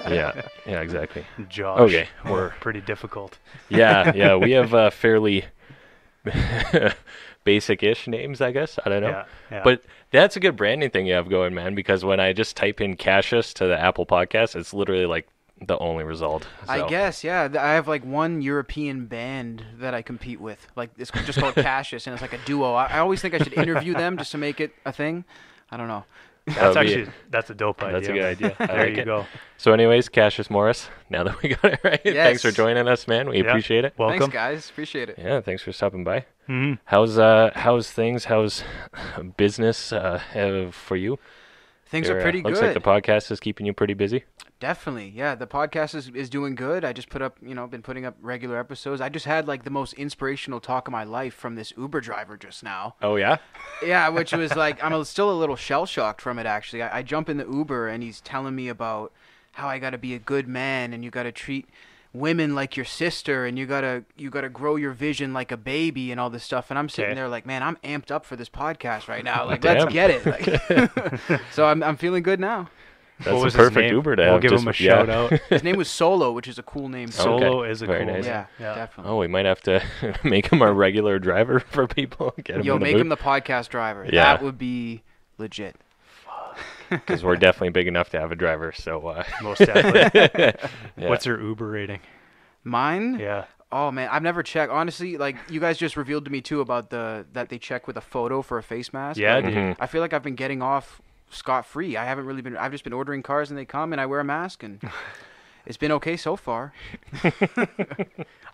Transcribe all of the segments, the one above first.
Yeah, exactly. Josh. Okay, We're pretty difficult. Yeah, we have fairly basic-ish names, I guess. I don't know. Yeah. But that's a good branding thing you have going, man, because when I just type in Cassius to the Apple podcast, it's literally like the only result. So. I guess, yeah. I have like one European band that I compete with. Like it's just called Cassius, and it's like a duo. I always think I should interview them just to make it a thing. I don't know. That's a dope idea. That's a good idea. I There like you it. go. So anyways, Cassius Morris, now that we got it right, Yes. thanks for joining us, man. We appreciate it. Welcome. Thanks, guys. Appreciate it. Yeah, thanks for stopping by. Mhm. How's things? How's business for you? Things are pretty looks good. like the podcast is keeping you pretty busy. Definitely, yeah. The podcast is doing good. I just put up, been putting up regular episodes. I just had like the most inspirational talk of my life from this Uber driver just now. Oh yeah? Yeah, which was like, still a little shell shocked from it actually. I jump in the Uber and he's telling me about how I got to be a good man and you got to treat women like your sister and you got to grow your vision like a baby and all this stuff. And I'm sitting there like, man, I'm amped up for this podcast right now. Like, let's get it. Like, so I'm feeling good now. That's What was a his perfect name? Uber to We'll have. give him a shout out. His name was Solo, which is a cool name. Solo Okay. is a Very cool nice. name. Yeah, definitely. Oh, we might have to make him our regular driver for people. Get him Yo, in the make mood. him the podcast driver. Yeah. That would be legit. Because we're definitely big enough to have a driver. So, Most definitely. yeah. What's your Uber rating? Mine? Yeah. Oh man, I've never checked. Honestly, like you guys just revealed to me too about that they check with a photo for a face mask. Yeah, Like, dude. Mhm. I feel like I've been getting off scot-free. I haven't really been. I've just been ordering cars and they come and I wear a mask and it's been okay so far.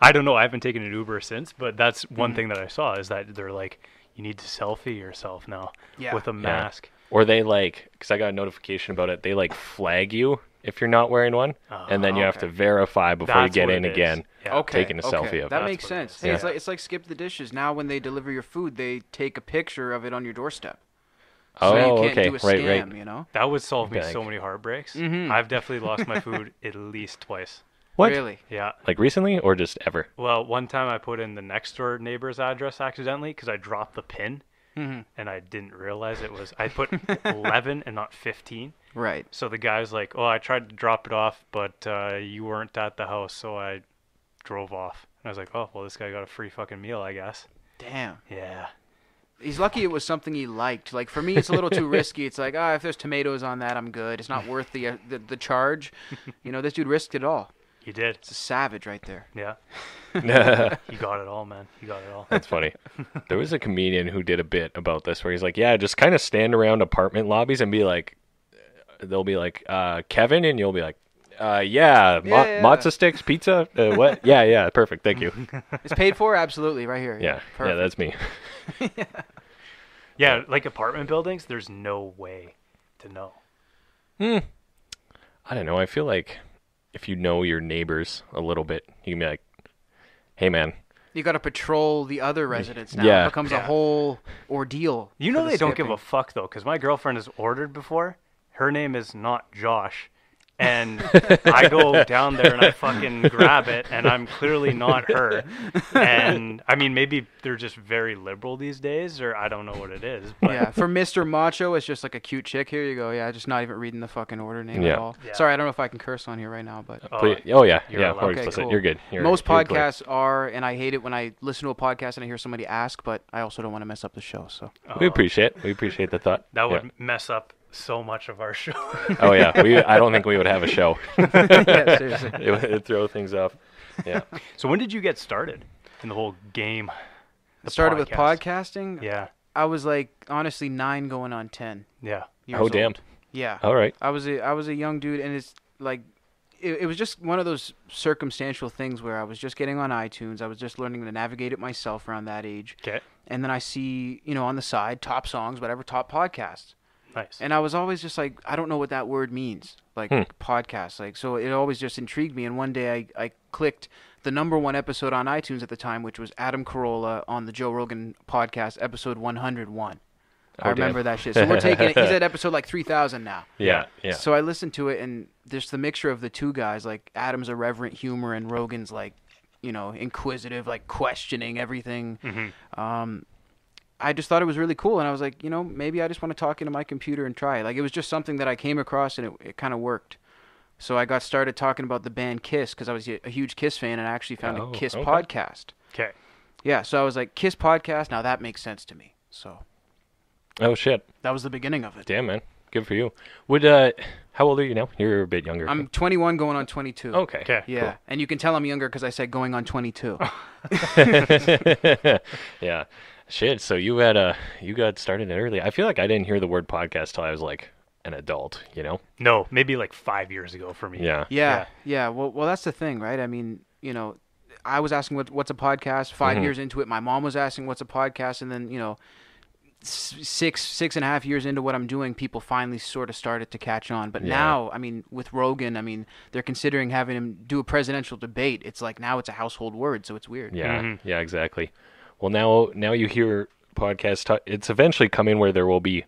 I don't know. I haven't taken an Uber since, but that's one thing that I saw is that they're like, you need to selfie yourself now Yeah. with a mask. Or they because I got a notification about it, they flag you if you're not wearing one. And then you have okay. to verify before That's you get what in it is. again. Yeah. Okay, Taking a selfie of that it. makes That's what it sense. is. Hey, Yeah. it's like skip the dishes. Now when they deliver your food, they take a picture of it on your doorstep. Oh, So you can't okay. do a Right, scam, right. you know? That would solve me Okay. so many heartbreaks. Mhm. I've definitely lost my food at least twice. What? Really? Yeah. Like recently or just ever? Well, one time I put in the next door neighbor's address accidentally because I dropped the pin Mm-hmm. and I didn't realize I put 11 and not 15. Right. So the guy's like, "Oh, I tried to drop it off, but you weren't at the house, so I drove off." And I was like, "Oh, well, this guy got a free fucking meal, I guess." Damn. Yeah. He's lucky it was something he liked. Like for me, it's a little too risky. It's like, if there's tomatoes on that, I'm good. It's not worth the charge. This dude risked it all. He did. It's a savage right there. Yeah. That's He got it all, man. He got it all. funny. There was a comedian who did a bit about this where he's like, yeah, just kind of stand around apartment lobbies and be like, they'll be like, Kevin, and you'll be like, yeah, matzo sticks, pizza, what? Yeah, perfect, thank you. It's paid for, absolutely, right here. Yeah, Perfect. that's me. Yeah, like apartment buildings, there's no way to know. I don't know. I feel like if you know your neighbors a little bit, you can be like, hey, man. You got to patrol the other residents now. Yeah. It becomes a whole ordeal. You know for the they don't give skipping. a fuck, though, because my girlfriend has ordered before. Her name is not Josh. And I go down there and I fucking grab it, and I'm clearly not her. And, I mean, maybe they're just very liberal these days, or I don't know what it is. But Yeah, for Mr. Macho, it's just like a cute chick. Here you go. Yeah, just not even reading the fucking order name Yeah. at all. Yeah. Sorry, I don't know if I can curse on here right now, but Yeah, you're yeah, allowed. we're Okay, explicit. cool. You're good. most you're clear. podcasts are, and I hate it when I listen to a podcast and I hear somebody ask, but I also don't want to mess up the show. So We appreciate the thought. that Yeah. would mess up so much of our show. Oh, yeah. I don't think we would have a show. yeah, seriously. It would throw things off. Yeah. So when did you get started in the whole game? I started with podcasting. Yeah, I was like honestly 9 going on 10 yeah. years Oh, old. damn. Yeah. All right. I was a young dude, and it's like it was just one of those circumstantial things where I was just getting on iTunes. I was just learning to navigate it myself around that age. Okay, And then I see, on the side, top songs, whatever, top podcasts. nice. And I was always just like, I don't know what that word means, like podcast. Like, so it always just intrigued me. And one day I clicked the #1 episode on iTunes at the time, which was Adam Carolla on the Joe Rogan podcast, episode 101. I remember that shit. So we're taking it. He's at episode like 3,000 now. Yeah. So I listened to it, and there's the mixture of the two guys. Like Adam's irreverent humor, and Rogan's like, inquisitive, like questioning everything. I just thought it was really cool, and I was like, maybe I just want to talk into my computer and try it. Like it was just something that I came across, and it kind of worked. So I got started talking about the band Kiss because I was a huge Kiss fan, and I actually found a Kiss okay. podcast. Okay. Yeah, so I was like, Kiss podcast, now that makes sense to me. So Oh shit! that was the beginning of it. Damn, man. Good for you. Would how old are you now? You're a bit younger. I'm 21 going on 22. Okay. Okay. Yeah, and you can tell I'm younger because I said going on 22. Yeah. Shit. So you got started early. I feel like I didn't hear the word podcast till I was like an adult. You know? No, maybe like 5 years ago for me. Yeah. Yeah. Well, that's the thing, right? I mean, I was asking what's a podcast. 5 years into it, my mom was asking what's a podcast, and then six and a half years into what I'm doing, people finally sort of started to catch on. But now, I mean, with Rogan, I mean, they're considering having him do a presidential debate. It's like now it's a household word, so it's weird. Yeah. Yeah. Exactly. Well, now you hear podcasts. It's eventually coming where there will be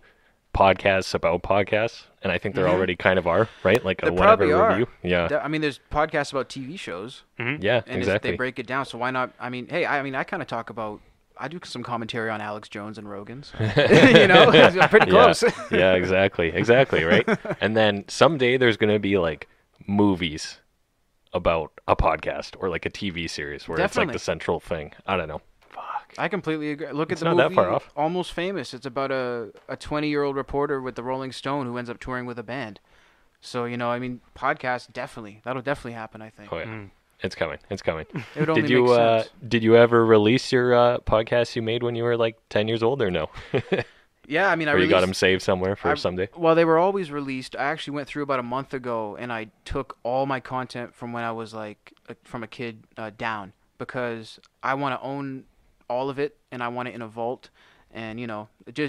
podcasts about podcasts, and I think there already kind of are, right? Like a There whatever probably are. review. Yeah. I mean, there's podcasts about TV shows, Yeah. and Exactly. they break it down. So why not? I mean, hey, I kind of talk about. I do some commentary on Alex Jones and Rogan. So. It's pretty close. Yeah, exactly, right? And then someday there's going to be like movies about a podcast or like a TV series where it's like Definitely. the central thing. I don't know. I completely agree. Look It's at the not movie that far off. Almost Famous. It's about a 20-year-old reporter with the Rolling Stone who ends up touring with a band. So, I mean, podcasts, definitely. That'll definitely happen, I think. Oh yeah, it's coming. It's coming. It would only Did you make sense. did you ever release your podcast you made when you were like 10 years old or no? Yeah, I mean, I Or you got released- them saved somewhere for someday? Well, they were always released. I actually went through about a month ago, and I took all my content from when I was like from a kid down because I want to own all of it, and I want it in a vault. And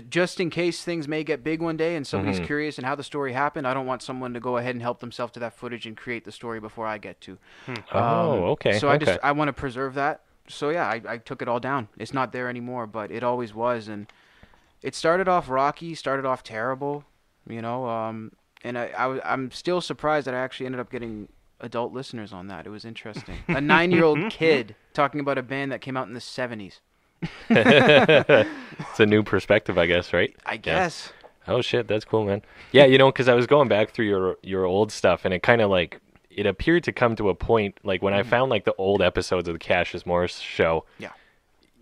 just in case things may get big one day, and somebody's curious and how the story happened, I don't want someone to go ahead and help themselves to that footage and create the story before I get to. Okay. So okay. I want to preserve that. So yeah, I took it all down. It's not there anymore, but it always was, and it started off rocky, started off terrible, and I'm still surprised that I actually ended up getting adult listeners on that. It was interesting. A 9-year-old kid talking about a band that came out in the 70s. It's a new perspective, I guess, right? I guess. Oh shit, that's cool, man. Yeah, because I was going back through your old stuff, and it kind of like it appeared to come to a point like when I found like the old episodes of the Cassius Morris show. Yeah.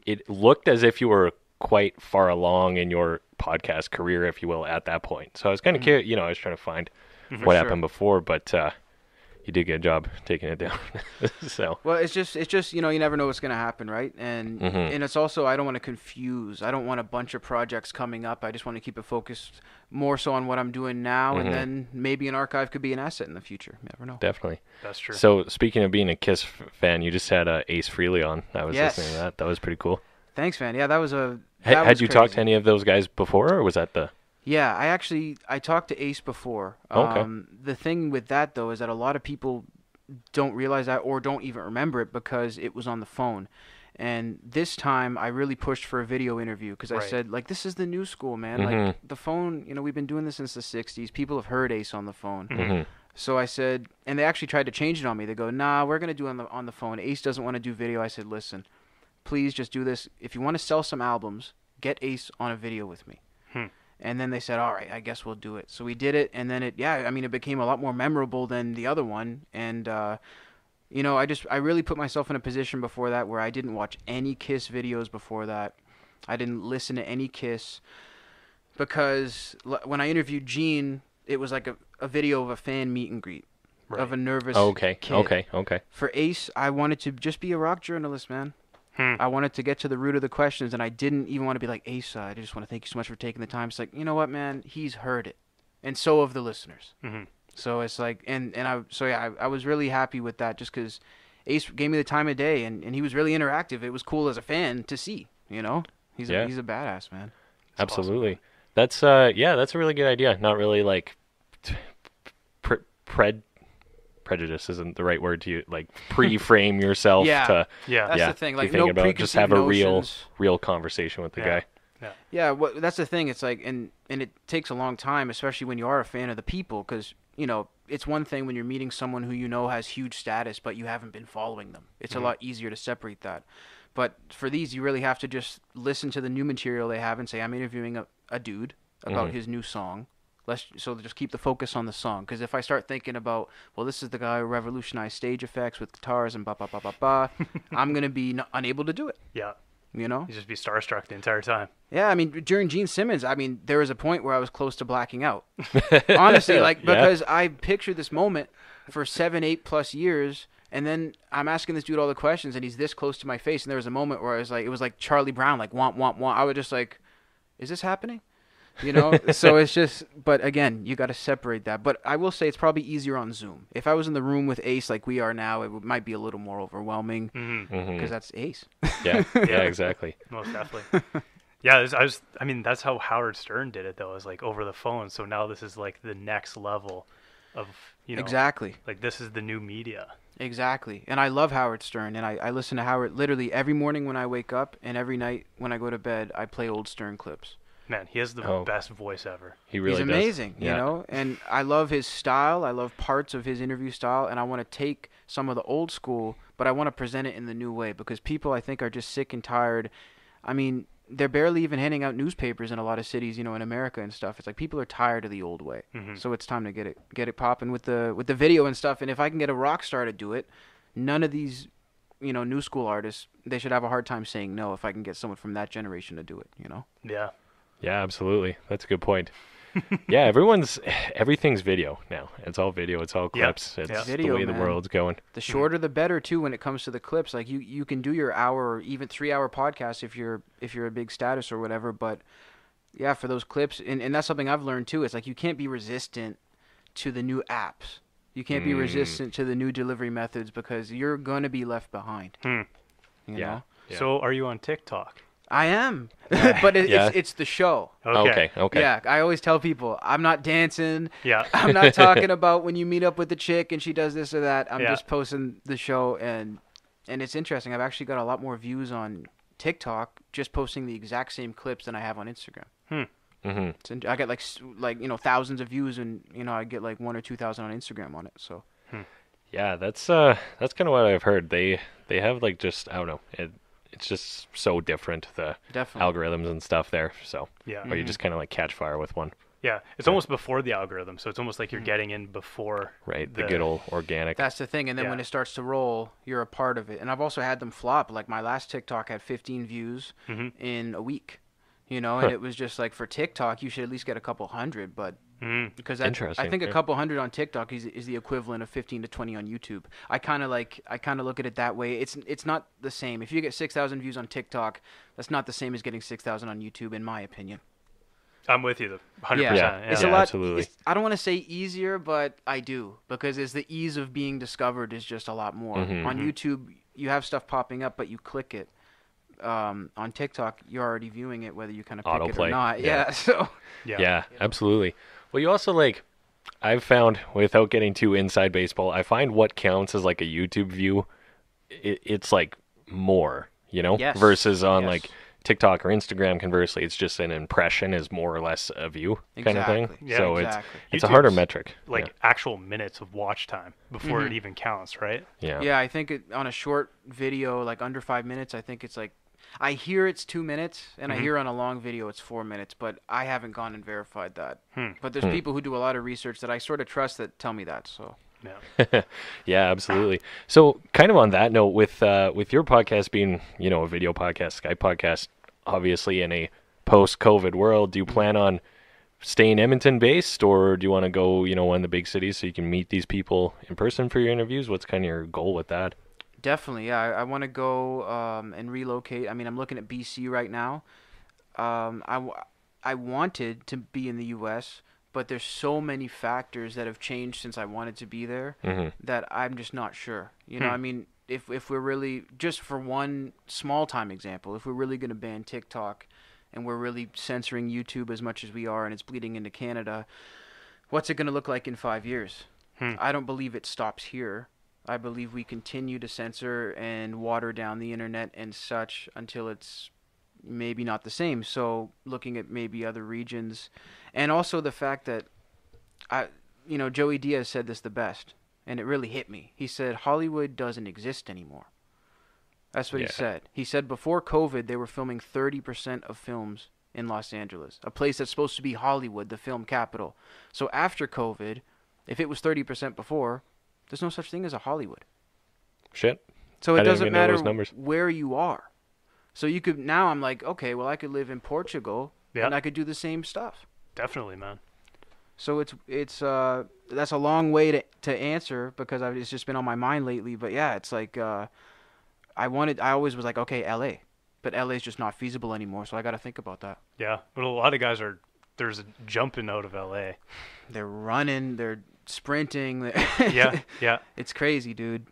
It looked as if you were quite far along in your podcast career, if you will, at that point. So I was kind of curious. I was trying to find what happened before, but you did a good job taking it down. So. Well, it's just you never know what's gonna happen, right? And and it's also I don't want to confuse. I don't want a bunch of projects coming up. I just want to keep it focused more so on what I'm doing now, and then maybe an archive could be an asset in the future. You never know. Definitely. That's true. So speaking of being a Kiss fan, you just had Ace Frehley on. I was Yes. listening to that. That was pretty cool. Thanks, man. Yeah, that was a. Had you talked to any of those guys before, or was that the? Yeah, I talked to Ace before. Okay. The thing with that though is that a lot of people don't realize that or don't even remember it because it was on the phone. And this time I really pushed for a video interview because I Right. said like this is the new school, man. Like the phone, we've been doing this since the 60s. People have heard Ace on the phone. So I said, and they actually tried to change it on me. They go, "Nah, we're going to do it on the phone. Ace doesn't want to do video." I said, "Listen, please just do this. If you want to sell some albums, get Ace on a video with me." And then they said, "All right, I guess we'll do it." So we did it, and then it became a lot more memorable than the other one. And I really put myself in a position before that where I didn't watch any Kiss videos before that. I didn't listen to any Kiss because when I interviewed Gene, it was like a video of a fan meet and greet of a nervous kid. Okay. For Ace, I wanted to just be a rock journalist, man. I wanted to get to the root of the questions, and I didn't even want to be like, Ace, I just want to thank you so much for taking the time. It's like, you know what, man? He's heard it, and so have the listeners. So it's like, I was really happy with that just because Ace gave me the time of day, and he was really interactive. It was cool as a fan to see, He's a badass, man. Absolutely. Awesome. That's that's a really good idea. Not really like prejudice isn't the right word to use. Like pre-frame yourself to that's the thing. Like no preconceived just have a notions. real conversation with the guy. Yeah, that's the thing. It's like, and it takes a long time, especially when you are a fan of the people, because it's one thing when you're meeting someone who has huge status, but you haven't been following them. It's a lot easier to separate that. But for these, you really have to just listen to the new material they have and say, I'm interviewing a dude about his new song. So just keep the focus on the song. Because if I start thinking about, well, this is the guy who revolutionized stage effects with guitars and ba ba ba ba ba, I'm gonna be unable to do it. Yeah. You know? You just be starstruck the entire time. Yeah, I mean, during Gene Simmons, I mean, there was a point where I was close to blacking out. Honestly, like, because I pictured this moment for 7, 8+ years, and then I'm asking this dude all the questions, and he's this close to my face, and there was a moment where I was like, it was like Charlie Brown, like, womp, womp, womp. I was just like, is this happening? You know? So it's just, but again, you got to separate that. But I will say it's probably easier on Zoom. If I was in the room with Ace like we are now, it might be a little more overwhelming, because that's Ace. Yeah, yeah, exactly. Most definitely. Yeah, I mean, that's how Howard Stern did it, though, is like over the phone. So now this is like the next level of, you know. Exactly. Like, this is the new media. Exactly. And I love Howard Stern, and I listen to Howard literally every morning when I wake up, and every night when I go to bed, I play old Stern clips. Man, he has the best voice ever. He really He's does. amazing, Yeah. you know? And I love his style. I love parts of his interview style, and I want to take some of the old school, but I want to present it in the new way, because people, I think, are just sick and tired. I mean, they're barely even handing out newspapers in a lot of cities, you know, in America and stuff. It's like people are tired of the old way. So it's time to get it popping with the video and stuff. And if I can get a rock star to do it, none of these, you know, new school artists, they should have a hard time saying no if I can get someone from that generation to do it, you know? Yeah. Yeah, absolutely. That's a good point. Yeah, everything's video now. It's all video. It's all clips. It's the Video, way the man. world's going. The shorter the better too when it comes to the clips. Like you can do your hour or even 3-hour podcast if you're a big status or whatever, but yeah, for those clips, and that's something I've learned too. It's like you can't be resistant to the new apps. You can't be resistant to the new delivery methods, because you're going to be left behind. You know? Yeah. So are you on TikTok? I am. But it's the show. Okay. Yeah, I always tell people, I'm not dancing. Yeah. I'm not talking about when you meet up with the chick and she does this or that. I'm Yeah. just posting the show, and it's interesting. I've actually got a lot more views on TikTok just posting the exact same clips than I have on Instagram. I get like you know, thousands of views, and you know, I get like 1,000 or 2,000 on Instagram on it. So Yeah, that's kind of what I've heard. They have like just, I don't know. It's just so different, the definitely. algorithms and stuff there. So Yeah. or you just kind of like catch fire with one. Yeah. It's almost before the algorithm, so it's almost like you're getting in before. Right, the good old organic. That's the thing, and then Yeah. when it starts to roll, you're a part of it. And I've also had them flop. Like my last TikTok had 15 views in a week, you know, and it was just like, for TikTok, you should at least get a couple hundred, but because Interesting, I think a yeah. couple hundred on TikTok is the equivalent of 15 to 20 on YouTube. I kind of look at it that way. It's not the same. If you get 6,000 views on TikTok, that's not the same as getting 6,000 on YouTube, in my opinion. I'm with you, 100%. Yeah, it's Yeah, a lot. absolutely. I don't want to say easier, but I do, because it's the ease of being discovered is just a lot more. On YouTube, you have stuff popping up, but you click it. On TikTok, you're already viewing it, whether you kind of pick it or Autoplay, not. yeah. Yeah. So Yeah, absolutely. Well, you also like, I've found, without getting too inside baseball, I find what counts as like a YouTube view, it's like more, you know, Yes. versus on Yes. like TikTok or Instagram. Conversely, it's just an impression is more or less a view kind of thing. Exactly. Yeah, So exactly. it's a harder YouTube's metric. Like actual minutes of watch time before it even counts, right? yeah. yeah, I think on a short video, like under 5 minutes, I think it's like, I hear it's 2 minutes, and I hear on a long video it's 4 minutes, but I haven't gone and verified that. But there's people who do a lot of research that I sort of trust that tell me that. So Yeah. Yeah, absolutely. So, kind of on that note, with your podcast being, you know, a video podcast, Skype podcast, obviously in a post-COVID world, do you plan on staying Edmonton-based, or do you want to go, you know, one of the big cities so you can meet these people in person for your interviews? What's kind of your goal with that? definitely, yeah, I want to go and relocate. I mean, I'm looking at BC right now. I wanted to be in the U.S., but there's so many factors that have changed since I wanted to be there that I'm just not sure. You know, I mean, if we're really, just for one small time example, if we're really going to ban TikTok and we're really censoring YouTube as much as we are, and it's bleeding into Canada, what's it going to look like in 5 years? I don't believe it stops here. I believe we continue to censor and water down the internet and such until it's maybe not the same. So looking at maybe other regions, and also the fact that Joey Diaz said this the best, and it really hit me. He said Hollywood doesn't exist anymore. That's what he said. He said before COVID they were filming 30% of films in Los Angeles, a place that's supposed to be Hollywood, the film capital. So after COVID, if it was 30% before, there's no such thing as a Hollywood. Shit. So I it didn't doesn't even know matter those numbers. where you are. So you could, now I'm like, okay, well I could live in Portugal and I could do the same stuff. Definitely, man. So it's that's a long way to answer because it's just been on my mind lately. But yeah, it's like I always was like, okay, LA, but LA is just not feasible anymore. So I got to think about that. Yeah, but a lot of guys there's a jumping out of LA. They're running, they're sprinting. Yeah. It's crazy, dude.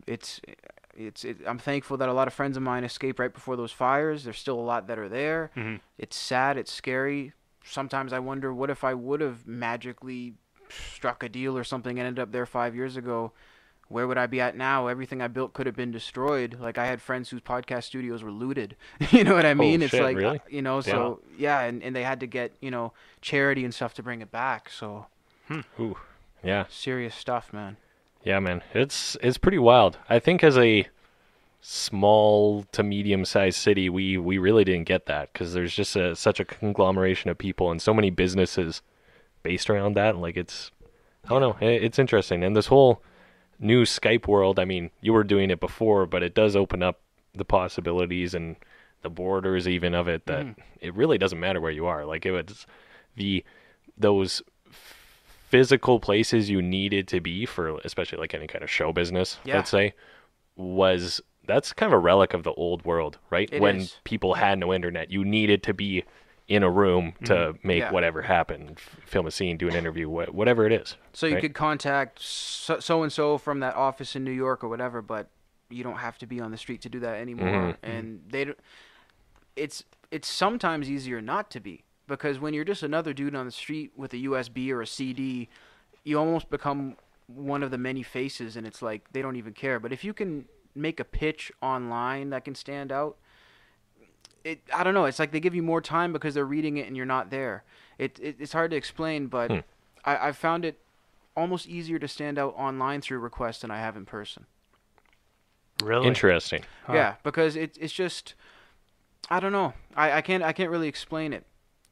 I'm thankful that a lot of friends of mine escaped right before those fires. There's still a lot that are there. Mm-hmm. It's sad. It's scary. Sometimes I wonder, what if I would have magically struck a deal or something, ended up there 5 years ago? Where would I be at now? Everything I built could have been destroyed. Like, I had friends whose podcast studios were looted. You know what I mean? It's shit, like, really? So, yeah, and they had to get, charity and stuff to bring it back. So, Ooh. Yeah. serious stuff, man. Yeah, man. It's pretty wild. I think as a small to medium-sized city, we really didn't get that because there's just such a conglomeration of people and so many businesses based around that. Like, I don't know. It's interesting. And this whole new Skype world, I mean, you were doing it before, but it does open up the possibilities and the borders even of it that it really doesn't matter where you are. Like, it's those physical places you needed to be for, especially like any kind of show business, let's say, that's kind of a relic of the old world, right? When people had no internet, you needed to be in a room to make whatever happen, film a scene, do an interview, whatever it is. So you could contact so-and-so from that office in New York or whatever, but you don't have to be on the street to do that anymore. And it's sometimes easier not to be, because when you're just another dude on the street with a USB or a CD, you almost become one of the many faces, and it's like they don't even care. But if you can make a pitch online that can stand out, I don't know, it's like they give you more time because they're reading it and you're not there. It's hard to explain, but I found it almost easier to stand out online through requests than I have in person. Really interesting. Yeah, because it's just, I don't know, I can't really explain it.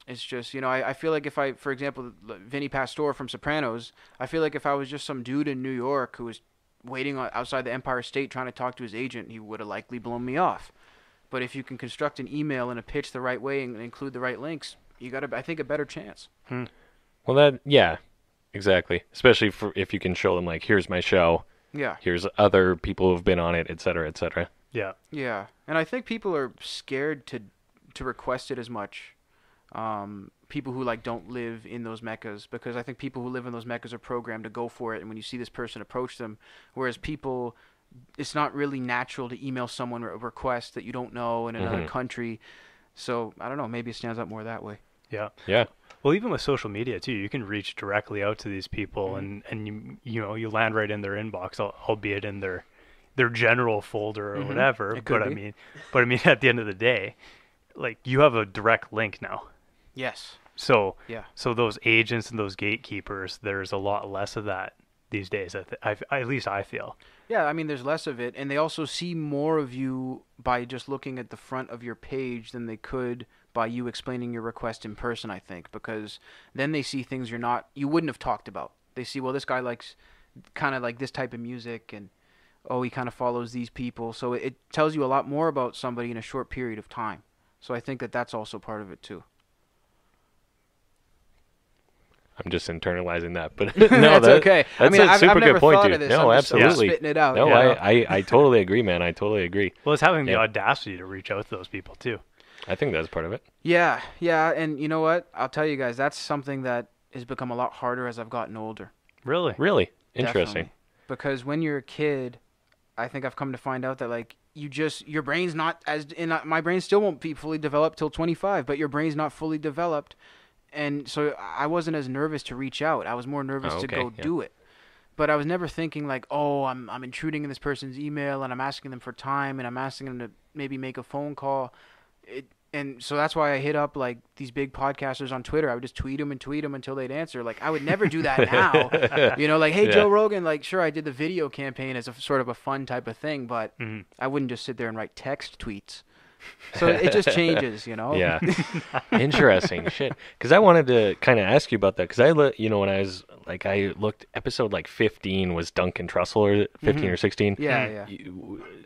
It's just, I feel like if I, for example, Vinny Pastore from Sopranos, I feel like if I was just some dude in New York who was waiting outside the Empire State trying to talk to his agent, he would have likely blown me off. But if you can construct an email and a pitch the right way and include the right links, you got, I think, a better chance. Well, exactly. Especially if you can show them, like, here's my show. Yeah. Here's other people who've been on it, et cetera, et cetera. Yeah. Yeah. And I think people are scared to request it as much. People who don't live in those meccas, because I think people who live in those meccas are programmed to go for it, and when you see this person approach them, whereas people, it's not really natural to email someone a request that you don't know in another country. So I don't know, maybe it stands out more that way. Yeah. Well, even with social media too, you can reach directly out to these people, and you land right in their inbox, albeit in their general folder or whatever. But I mean, at the end of the day, like, you have a direct link now. Yes. So those agents and those gatekeepers, there's a lot less of that these days. At least I feel. Yeah, I mean, there's less of it, and they also see more of you by just looking at the front of your page than they could by you explaining your request in person, I think, because then they see things you wouldn't have talked about. They see, well, this guy likes kind of like this type of music, and he kind of follows these people. So it tells you a lot more about somebody in a short period of time. So I think that's also part of it too. I'm just internalizing that, but no, that's okay. That's a super good point, dude. No, absolutely. Spitting it out. No, I totally agree, man. I totally agree. Well, it's having the audacity to reach out to those people too. I think that's part of it. Yeah, and you know what? I'll tell you guys, that's something that has become a lot harder as I've gotten older. Really? Interesting. Definitely. Because when you're a kid, I think I've come to find out that, like, your brain's not my brain still won't be fully developed till 25, but your brain's not fully developed. And so I wasn't as nervous to reach out. I was more nervous to go do it. But I was never thinking like, I'm intruding in this person's email and I'm asking them for time and I'm asking them to maybe make a phone call. And so that's why I hit up like these big podcasters on Twitter. I would just tweet them until they'd answer. Like, I would never do that now. Like, hey, Joe Rogan, like, sure, I did the video campaign as a sort of a fun type of thing, but I wouldn't just sit there and write text tweets. So it just changes, you know. Yeah. Interesting shit. Because I wanted to kind of ask you about that. Because when I was like, I looked, episode like 15 was Duncan Trussell, or 15 or 16. Yeah.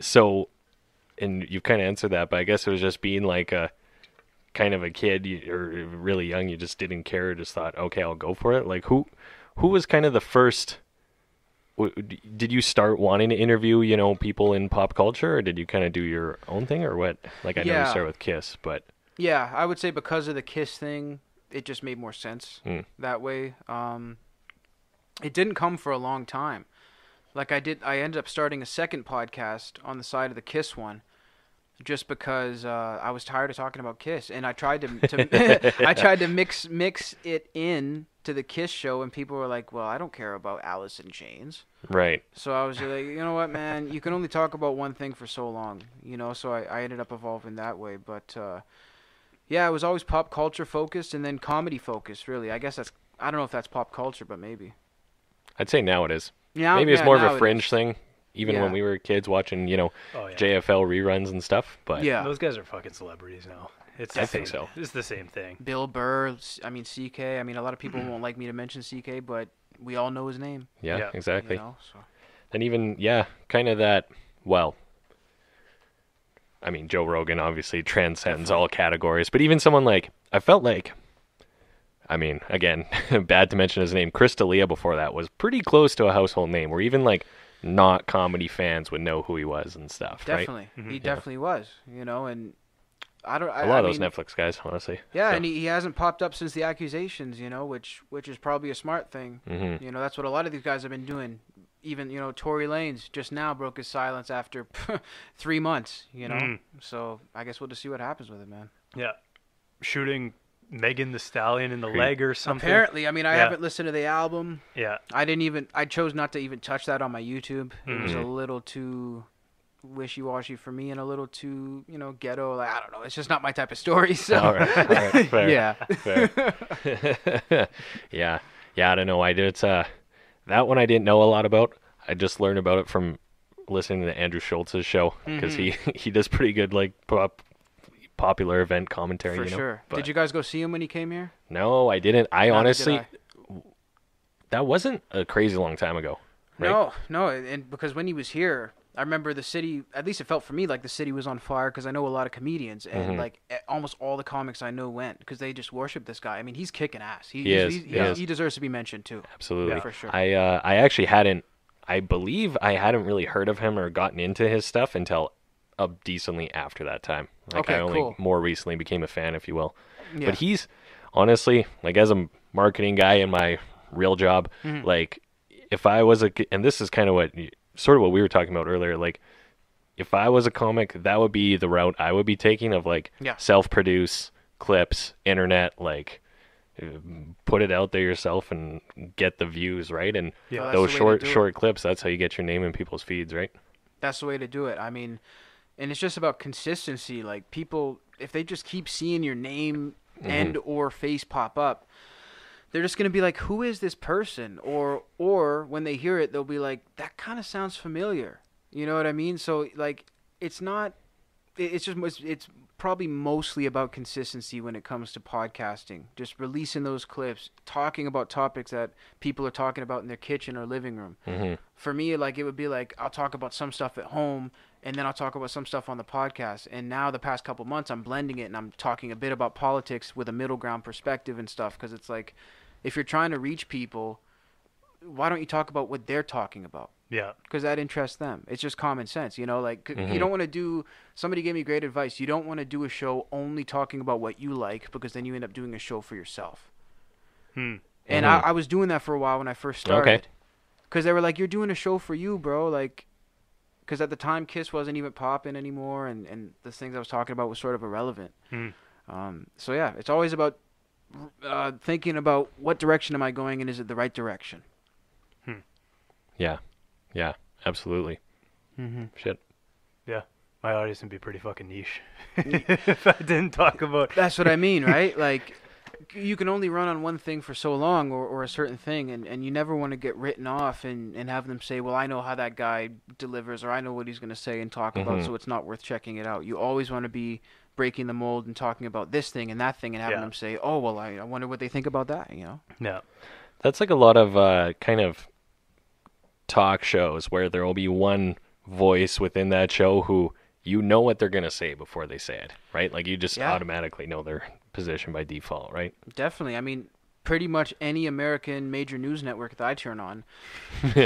So, and you've kind of answered that, but I guess it was just being like a kind of a kid or really young, you just didn't care, just thought, okay, I'll go for it. Like, who was kind of the first? Did you start wanting to interview, people in pop culture, or did you kind of do your own thing, or what? Like, I know you started with Kiss, but yeah, I would say because of the Kiss thing, it just made more sense that way. It didn't come for a long time. Like I ended up starting a second podcast on the side of the Kiss one, just because I was tired of talking about Kiss, and I tried to I tried to mix it in to the Kiss show, and people were like, "Well, I don't care about Alice in Chains." Right. So I was just like, you know what, man, you can only talk about one thing for so long, So I ended up evolving that way, but yeah, it was always pop culture focused and then comedy focused. Really, I guess I don't know if that's pop culture, but maybe. I'd say now it is. Yeah, maybe it's more of a fringe is. thing. Even when we were kids watching, JFL reruns and stuff. But yeah, those guys are fucking celebrities now. I think so. It's the same thing. Bill Burr, CK. I mean, a lot of people won't like me to mention CK, but we all know his name. Yeah. Exactly. So. And even, kind of that, well, I mean, Joe Rogan obviously transcends all categories, but even someone like, I felt like, I mean, again, bad to mention his name, Chris D'Elia before that was pretty close to a household name, where even like not comedy fans would know who he was and stuff. Definitely. Right? He definitely was, and a lot of those Netflix guys, honestly. Yeah, so. And he hasn't popped up since the accusations, which is probably a smart thing. Mm-hmm. That's what a lot of these guys have been doing. Even, Tory Lanez just now broke his silence after 3 months, So I guess we'll just see what happens with it, man. Yeah. Shooting Megan Thee Stallion in the leg or something. Apparently. I mean, I haven't listened to the album. Yeah. I chose not to even touch that on my YouTube. It was a little too wishy-washy for me and a little too, ghetto. Like, I don't know. It's just not my type of story. So. All right. Fair. Yeah. Fair. Yeah. I don't know. That one I didn't know a lot about. I just learned about it from listening to Andrew Schultz's show, because he does pretty good, like, popular event commentary. For sure. But did you guys go see him when he came here? No, I didn't. Honestly, that wasn't a crazy long time ago. Right? No, and because when he was here, I remember the city, at least it felt for me like the city was on fire, because I know a lot of comedians, and like almost all the comics I know went, because they just worship this guy. I mean, he's kicking ass. He deserves to be mentioned too. Absolutely. Yeah, for sure. I actually I believe I hadn't really heard of him or gotten into his stuff until decently after that time. Like, I only more recently became a fan, if you will. Yeah. But he's honestly, like, as a marketing guy in my real job, like, if I was and this is kind of what we were talking about earlier, like, if I was a comic, that would be the route I would be taking, of like self-produce clips, internet, like, put it out there yourself and get the views, right? And those short clips, that's how you get your name in people's feeds, right? That's the way to do it. I mean, and it's just about consistency. Like, people, if they just keep seeing your name and or face pop up, they're just going to be like, who is this person? Or when they hear it, they'll be like, that kind of sounds familiar. You know what I mean? So, like, it's probably mostly about consistency when it comes to podcasting. Just releasing those clips, talking about topics that people are talking about in their kitchen or living room. For me, like, it would be like, I'll talk about some stuff at home, and then I'll talk about some stuff on the podcast. And now the past couple months, I'm blending it, and I'm talking a bit about politics with a middle ground perspective and stuff, because it's like, if you're trying to reach people, why don't you talk about what they're talking about? Yeah. Because that interests them. It's just common sense, you know? Like, you don't want to do... Somebody gave me great advice. You don't want to do a show only talking about what you like, because then you end up doing a show for yourself. And I was doing that for a while when I first started. Because they were like, you're doing a show for you, bro. Like, because at the time, Kiss wasn't even popping anymore, and the things I was talking about was sort of irrelevant. So, yeah, it's always about thinking about what direction am I going, and is it the right direction? Yeah, absolutely. Shit. Yeah, my audience would be pretty fucking niche if I didn't talk about. That's what I mean, right? Like, you can only run on one thing for so long, or a certain thing, and you never want to get written off and have them say, well, I know how that guy delivers, or I know what he's going to say and talk about, so it's not worth checking it out. You always want to be breaking the mold and talking about this thing and that thing and having them say, oh, well, I wonder what they think about that, you know? Yeah. That's like a lot of kind of talk shows where there will be one voice within that show who you know what they're going to say before they say it, right? Like you just automatically know their position by default, right? Definitely. I mean, pretty much any American major news network that I turn on,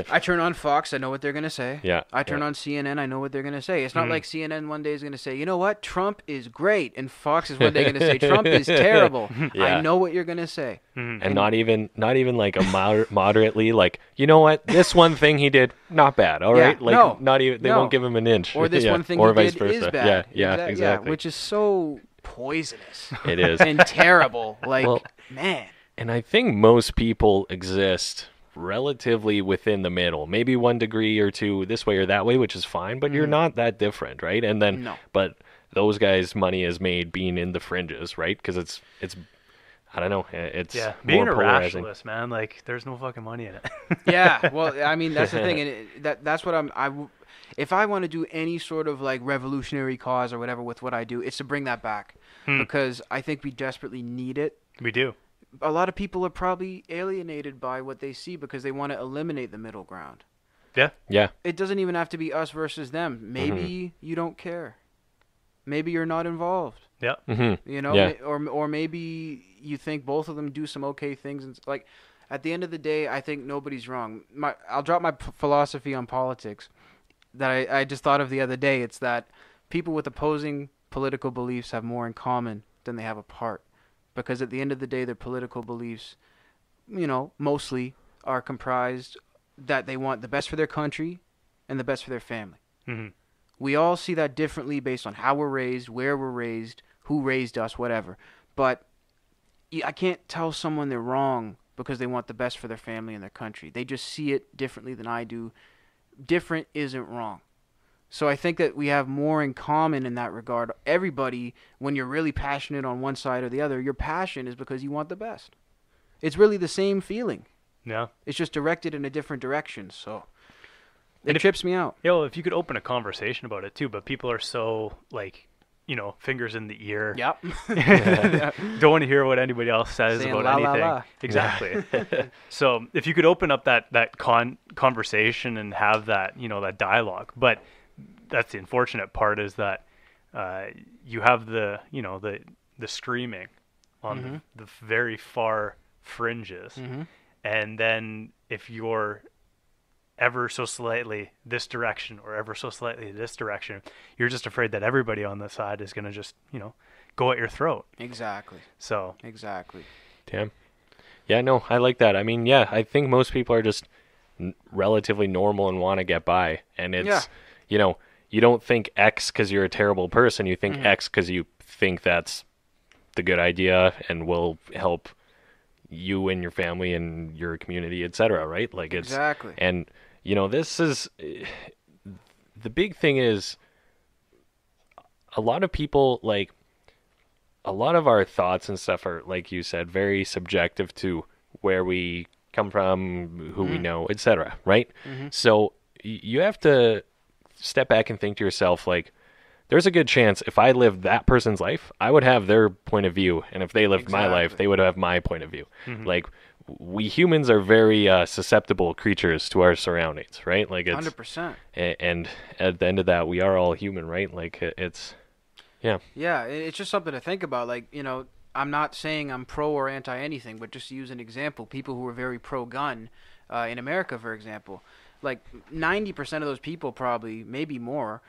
I turn on Fox, I know what they're going to say. Yeah. I turn on CNN, I know what they're going to say. It's not like CNN one day is going to say, you know what, Trump is great, and Fox is one day going to say, Trump is terrible. I know what you're going to say. And not even like a moderately, like, you know what, this one thing he did, not bad, all right? Like, no, not even, they won't give him an inch. Or this one thing or he vice did versa. is bad. Yeah, exactly. Which is so poisonous. It is. And terrible. Like, man. And I think most people exist relatively within the middle, maybe 1 degree or two this way or that way, which is fine, but you're not that different, right? And then, but those guys' money is made being in the fringes, right? Because it's I don't know, it's being more a polarizing. rationalist, man. Like, there's no fucking money in it. Yeah, well, I mean, that's the thing, and that's what if I want to do any sort of like revolutionary cause or whatever with what I do, it's to bring that back because I think we desperately need it. We do. A lot of people are probably alienated by what they see because they want to eliminate the middle ground. Yeah. Yeah. It doesn't even have to be us versus them. Maybe you don't care. Maybe you're not involved. Yeah. You know, or maybe you think both of them do some okay things, and like at the end of the day, I think nobody's wrong. I'll drop my philosophy on politics that I just thought of the other day. It's that people with opposing political beliefs have more in common than they have apart. Because at the end of the day, their political beliefs, you know, mostly are comprised that they want the best for their country and the best for their family. We all see that differently based on how we're raised, where we're raised, who raised us, whatever. But I can't tell someone they're wrong because they want the best for their family and their country. They just see it differently than I do. Different isn't wrong. So I think that we have more in common in that regard. Everybody, when you're really passionate on one side or the other, your passion is because you want the best. It's really the same feeling. Yeah. It's just directed in a different direction. So it trips me out. Yeah, well, if you could open a conversation about it too, but people are so like, you know, fingers in the ear. Yep. Don't want to hear what anybody else says Saying about la, la, anything. la. Exactly. So if you could open up that conversation and have that, you know, that dialogue, but that's the unfortunate part is that you have the, you know, the screaming on the very far fringes, and then if you're ever so slightly this direction or ever so slightly this direction, you're just afraid that everybody on the side is going to just, you know, go at your throat. Exactly. So Exactly. Damn. Yeah, no, I like that. I mean, yeah, I think most people are just relatively normal and want to get by, and it's, you know, you don't think X because you're a terrible person. You think X because you think that's the good idea and will help you and your family and your community, etc. Right? Like it's Exactly. And you know, this is the big thing is a lot of people, like a lot of our thoughts and stuff are, like you said, very subjective to where we come from, who we know, etc. Right? So you have to step back and think to yourself, like, there's a good chance if I lived that person's life, I would have their point of view. And if they lived my life, they would have my point of view. Like, we humans are very susceptible creatures to our surroundings, right? Like, it's 100%. And at the end of that, we are all human, right? Like, it's, yeah. Yeah, it's just something to think about. Like, you know, I'm not saying I'm pro or anti anything, but just to use an example, people who are very pro-gun in America, for example, like 90% of those people probably, maybe more,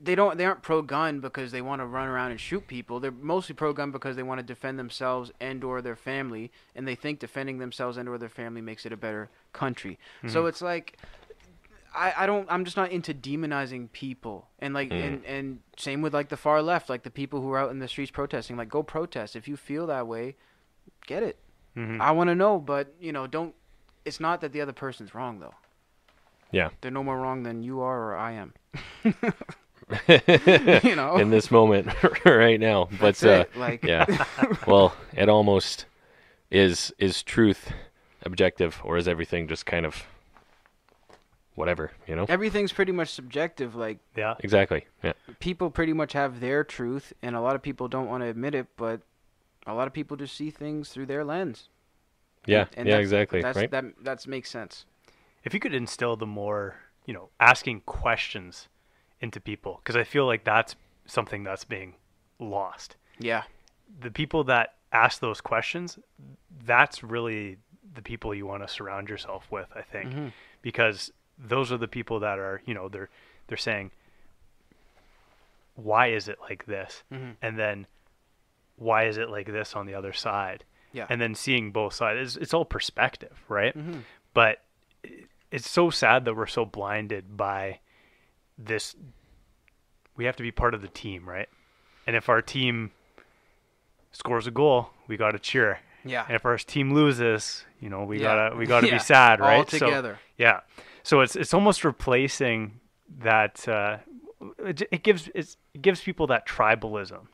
they aren't pro-gun because they want to run around and shoot people. They're mostly pro-gun because they want to defend themselves and or their family, and they think defending themselves and or their family makes it a better country. So it's like, I'm just not into demonizing people, and like and same with like the far left, like the people who are out in the streets protesting. Like, go protest if you feel that way, get it. I want to know, but you know, don't. It's not that the other person's wrong though. Yeah. They're no more wrong than you are or I am. You know, in this moment right now. But That's it. Like, yeah. Well, it almost is truth objective, or is everything just kind of whatever, you know? Everything's pretty much subjective. Like, Yeah. Exactly. Yeah. people pretty much have their truth, and a lot of people don't want to admit it, but a lot of people just see things through their lens. Yeah. And Yeah. that's- Exactly. That's, Right. That makes sense. If you could instill the more, asking questions into people, because I feel like that's something that's being lost. Yeah. The people that ask those questions, that's really the people you want to surround yourself with, I think, Mhm. because those are the people that are, they're saying, why is it like this? Mhm. And then why is it like this on the other side? Yeah. And then seeing both sides, it's all perspective, right? Mhm. But it's so sad that we're so blinded by this. We have to be part of the team, right? And if our team scores a goal, we got to cheer. Yeah. And if our team loses, we Yeah. gotta Yeah. be sad, right? All together. So, yeah. So it's almost replacing that. It gives people that tribalism,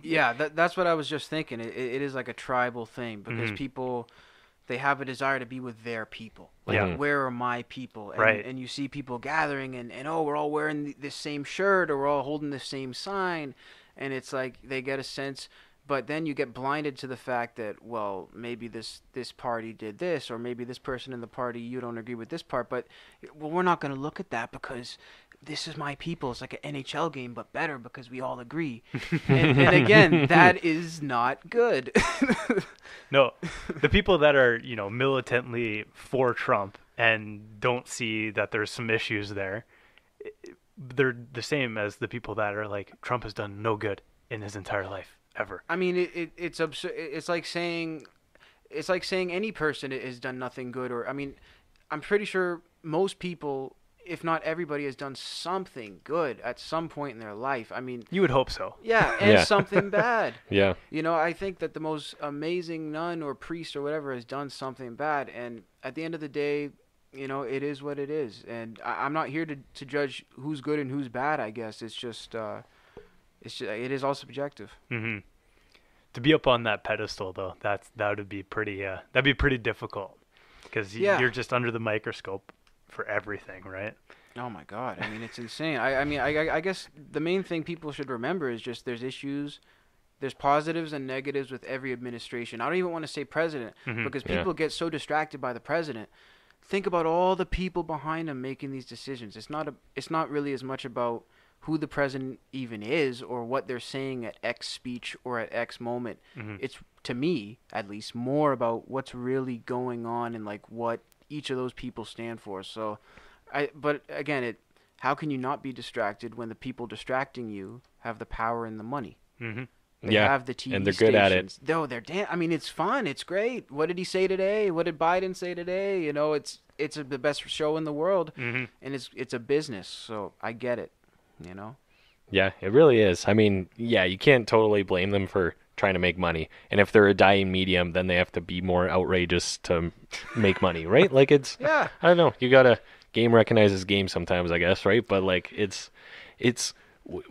Yeah, that's what I was just thinking. It is like a tribal thing because Mhm. people, they have a desire to be with their people. Like, Yeah. where are my people? And, Right. And you see people gathering and oh, we're all wearing this same shirt or we're all holding the same sign. And it's like they get a sense, but then you get blinded to the fact that, well, maybe this party did this, or maybe this person in the party, you don't agree with this part. But, well, we're not going to look at that because this is my people. It's like an NHL game, but better because we all agree. and again, that is not good. No, the people that are, militantly for Trump and don't see that there's some issues there, they're the same as the people that are like, Trump has done no good in his entire life, ever. I mean, it's absurd. It's like saying any person has done nothing good. Or, I mean, I'm pretty sure most people, if not everybody, has done something good at some point in their life. I mean, You would hope so. yeah, and Yeah. something bad. Yeah. I think that the most amazing nun or priest or whatever has done something bad. And at the end of the day, it is what it is. And I'm not here to judge who's good and who's bad, I guess. It is all subjective. Hmm. To be up on that pedestal, though, that would be pretty. That'd be pretty difficult because Yeah. you're just under the microscope for everything, right? Oh my God! I mean, it's insane. I guess the main thing people should remember is just there's issues, there's positives and negatives with every administration. I don't even want to say president Mhm. because Yeah. people get so distracted by the president. Think about all the people behind him making these decisions. It's not really as much about who the president even is or what they're saying at X speech or at X moment. Mhm. It's, to me at least, more about what's really going on and like what each of those people stand for. So but again, how can you not be distracted when the people distracting you have the power and the money? Mm-hmm. They Yeah, have the TV and they're good at it. stations. No, they're I mean, it's fun. It's great. What did he say today? What did Biden say today? It's the best show in the world, Mm-hmm. and it's a business. So I get it. Yeah, it really is. I mean, yeah, you can't totally blame them for trying to make money. And if they're a dying medium, then they have to be more outrageous to make money, right? Like Yeah. I don't know. You gotta game recognizes game sometimes, I guess, right? But like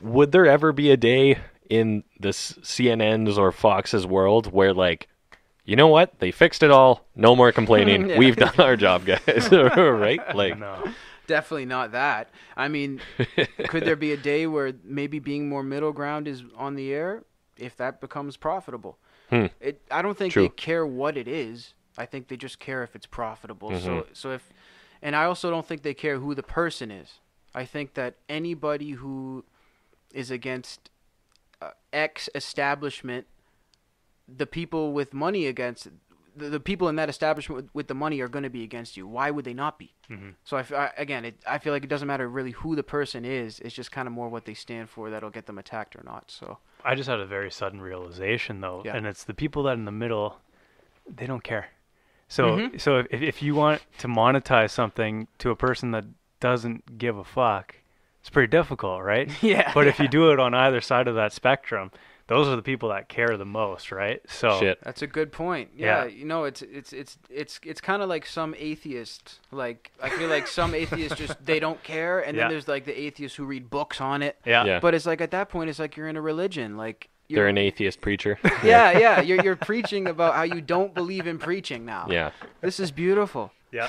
would there ever be a day in this CNN's or Fox's world where like, you know what? They fixed it all. No more complaining. Yeah. We've done our job, guys. Right? Like, No. Definitely not that. I mean, could there be a day where maybe being more middle ground is on the air if that becomes profitable? I don't think True. they care what it is. I think they just care if it's profitable. Mm-hmm. And I also don't think they care who the person is. I think that anybody who is against X establishment, the people with money against the people in that establishment with the money are going to be against you. Why would they not be? Mhm. So I feel like it doesn't matter really who the person is. It's just kind of more what they stand for that'll get them attacked or not. So I just had a very sudden realization, though, Yeah. and it's the people that in the middle, they don't care. So, Mhm. so if you want to monetize something to a person that doesn't give a fuck, it's pretty difficult, right? yeah. But if you do it on either side of that spectrum, those are the people that care the most, right? So, shit. That's a good point. Yeah. It's kind of like some atheists. Like I feel like some atheists just they don't care, and Yeah. then there's like the atheists who read books on it. yeah, Yeah. But it's like at that point, it's like you're in a religion. Like They're an atheist preacher. Yeah. You're preaching about how you don't believe in preaching now. Yeah. This is beautiful. Yeah.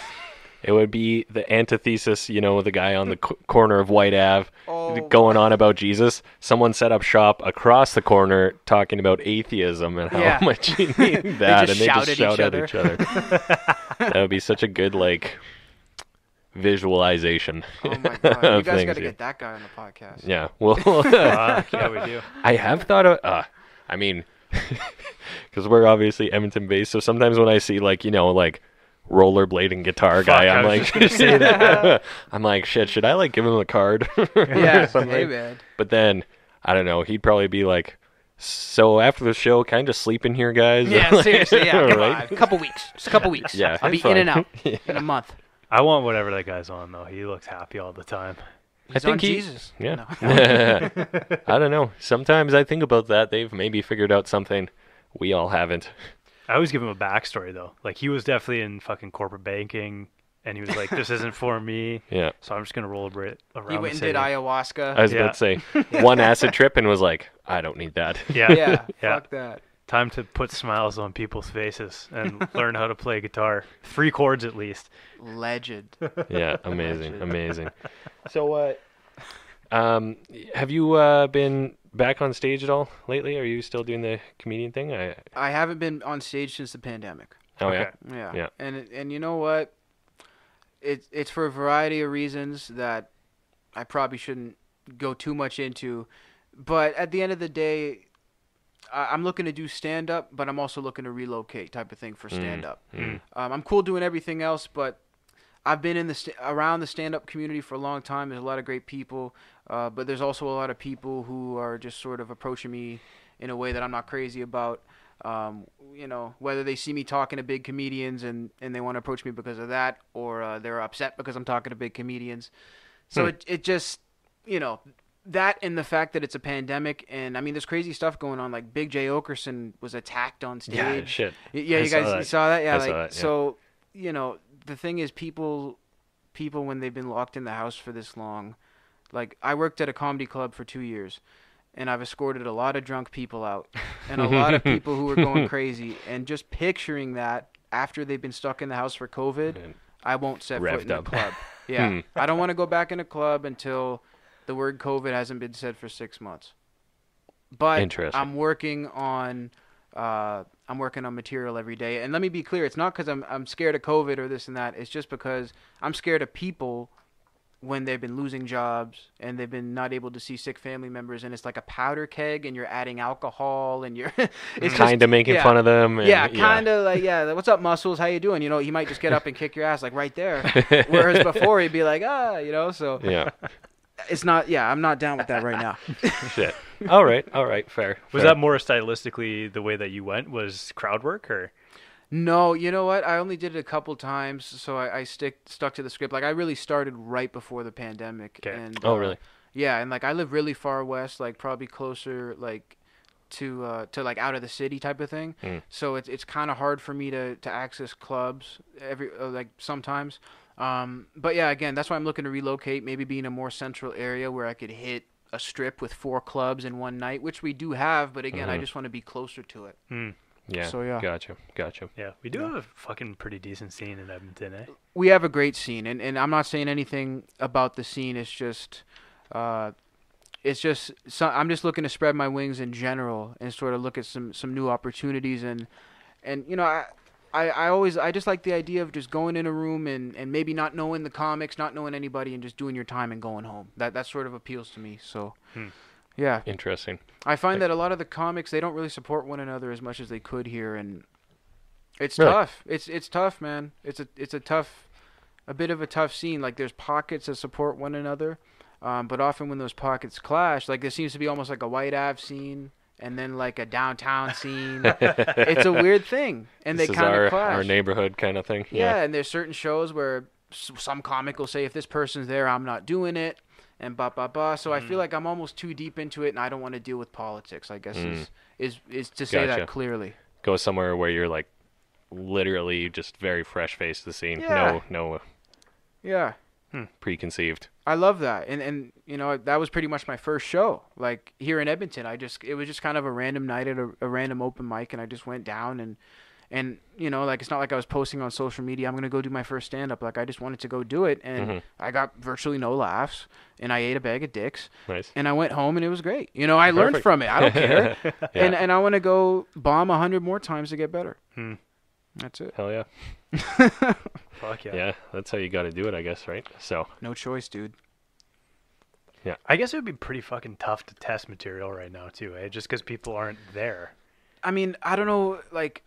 It would be the antithesis, the guy on the corner of White Ave going on about Jesus. Someone set up shop across the corner talking about atheism and how much you need that, and they just shout at each other. That would be such a good, visualization. Oh my God. You guys got to get that guy on the podcast. Yeah. Well, Yeah, we do. I have thought of, because we're obviously Edmonton based, so sometimes when I see, rollerblading guitar guy, I'm like, say that. I'm like, shit, should I give him a card? Yeah, hey man. But then I don't know, he'd probably be like, so after the show, can I just sleep in here, guys? Yeah, seriously, yeah. Come Right? on. A couple weeks. Just a couple weeks. Yeah, I'll be it's in and fine. out in a month. I want whatever that guy's on though. He looks happy all the time. He's think on he- Jesus. Yeah. No. I don't know. Sometimes I think about that. They've maybe figured out something we all haven't. I always give him a backstory though. He was definitely in fucking corporate banking, and he was like, "This isn't for me." Yeah. So I'm just gonna rollerblade around He the went and city. did ayahuasca. I was about to say, one acid trip and was like, I don't need that. Yeah. Yeah, Yeah. fuck that. Time to put smiles on people's faces and learn how to play guitar. 3 chords at least. Legend. Yeah, amazing, Legend. amazing. So, have you been back on stage at all lately? Are you still doing the comedian thing? I haven't been on stage since the pandemic. Oh Okay. yeah, Yeah. Yeah. And you know what? It's for a variety of reasons that I probably shouldn't go too much into. But at the end of the day, I'm looking to do stand up, but I'm also looking to relocate type of thing for stand up. I'm cool doing everything else, but I've been in around the stand up community for a long time. There's a lot of great people, but there's also a lot of people who are just sort of approaching me in a way that I'm not crazy about. Whether they see me talking to big comedians and they want to approach me because of that, or they're upset because I'm talking to big comedians. So it just, that and the fact that it's a pandemic, and I mean, there's crazy stuff going on. Like Big J Okerson was attacked on stage. Yeah, shit. Yeah, I you saw guys that. you saw that? Yeah, I saw that, yeah. So, the thing is, people when they've been locked in the house for this long, like I worked at a comedy club for 2 years, and I've escorted a lot of drunk people out, and a lot of people who were going crazy, and just picturing that after they've been stuck in the house for COVID, I won't set foot in the up. club. Yeah, I don't want to go back in a club until the word COVID hasn't been said for 6 months. But Interesting. I'm working on material every day. And let me be clear, it's not because I'm scared of COVID or this and that. It's just because I'm scared of people when they've been losing jobs and they've been not able to see sick family members, and it's like a powder keg and you're adding alcohol and you're it's Kind of making fun of them. And, yeah, kind of like, yeah, what's up, Muscles? How you doing? He might just get up and kick your ass like right there. Whereas before he'd be like, so Yeah. it's not, I'm not down with that right now. Shit. All right. Fair. Was fair. that more stylistically the way that you went? Was crowd work or? No, you know what? I only did it a couple times, so I stuck to the script. Like I really started right before the pandemic. Okay. And, Oh, really? Yeah, and like I live really far west, like probably closer like to like out of the city type of thing. So it's kind of hard for me to access clubs sometimes. But yeah, again, that's why I'm looking to relocate, maybe be in a more central area where I could hit a strip with 4 clubs in one night, which we do have, but again, I just want to be closer to it. Yeah. So, yeah. Gotcha. Yeah, we do have a fucking pretty decent scene in Edmonton, eh? We have a great scene, and I'm not saying anything about the scene. It's just I'm just looking to spread my wings in general and sort of look at some new opportunities, and I just like the idea of just going in a room and maybe not knowing the comics, not knowing anybody, and just doing your time and going home. That sort of appeals to me. So, yeah. Interesting. I find that a lot of the comics, they don't really support one another as much as they could here, and it's Really? tough. It's tough, man. It's a bit of a tough scene. Like there's pockets that support one another, but often when those pockets clash, like there seems to be almost like a White Ave scene and then like a downtown scene. It's a weird thing, and This they is kind of our clash. neighborhood kind of thing. Yeah, and there's certain shows where some comic will say, if this person's there, I'm not doing it, and blah, blah, blah. So I feel like I'm almost too deep into it, and I don't want to deal with politics, I guess, is to say Gotcha. that clearly. Go somewhere where you're like literally just very fresh faced to the scene. Yeah. No. Yeah. preconceived. I love that, and you know that was pretty much my first show. Like here in Edmonton, it was just kind of a random night at a random open mic, and I just went down and you know, like it's not like I was posting on social media, I'm gonna go do my first stand up. Like I just wanted to go do it, and I got virtually no laughs, and I ate a bag of dicks, Nice. and I went home, and it was great. You know, I learned Perfect. from it. I don't care, Yeah. and I want to go bomb 100 more times to get better. That's it. Hell yeah. Fuck yeah. Yeah, that's how you got to do it, I guess, right? So, No choice, dude. I guess it would be pretty fucking tough to test material right now too, eh? Just because people aren't there. I mean, I don't know, like